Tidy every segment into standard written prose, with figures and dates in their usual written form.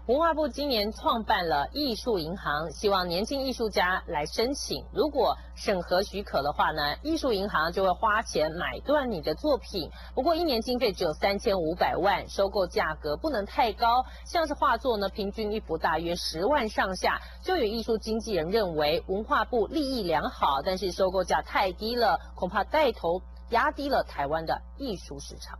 文化部今年创办了艺术银行，希望年轻艺术家来申请。如果审核许可的话呢，艺术银行就会花钱买断你的作品。不过一年经费只有3500万，收购价格不能太高。像是画作呢，平均一幅大约10万上下。就有艺术经纪人认为，文化部立意良好，但是收购价太低了，恐怕带头压低了台湾的艺术市场。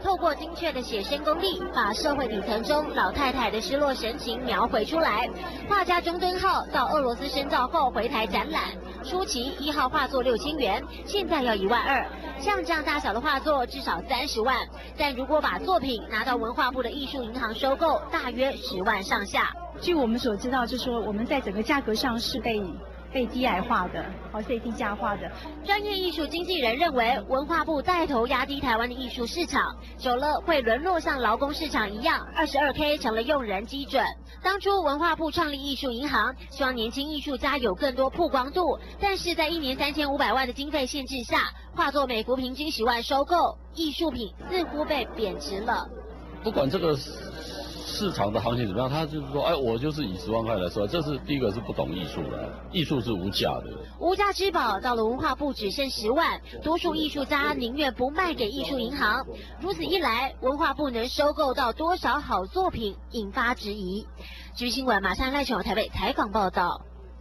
透过精确的写生功力，把社会底层中老太太的失落神情描绘出来。画家中敦浩到俄罗斯深造后回台展览，初期1号画作6000元，现在要1万2。像这样大小的画作至少30万，但如果把作品拿到文化部的艺术银行收购，大约10万上下。据我们所知道，就是说我们在整个价格上是被低矮化的，被低价化的。专业艺术经纪人认为，文化部带头压低台湾的艺术市场，久了会沦落像劳工市场一样，22K 成了用人基准。当初文化部创立艺术银行，希望年轻艺术家有更多曝光度，但是在1年3500万的经费限制下，画作每幅平均10万收购，艺术品似乎被贬值了。不管这个市场的行情怎么样，他就是说，哎，我就是以10万块来说，这是第一个是不懂艺术的，艺术是无价的。无价之宝到了文化部只剩10万，多数艺术家宁愿不卖给艺术银行。如此一来，文化部能收购到多少好作品，引发质疑。据新闻马上赖琼台北采访报道。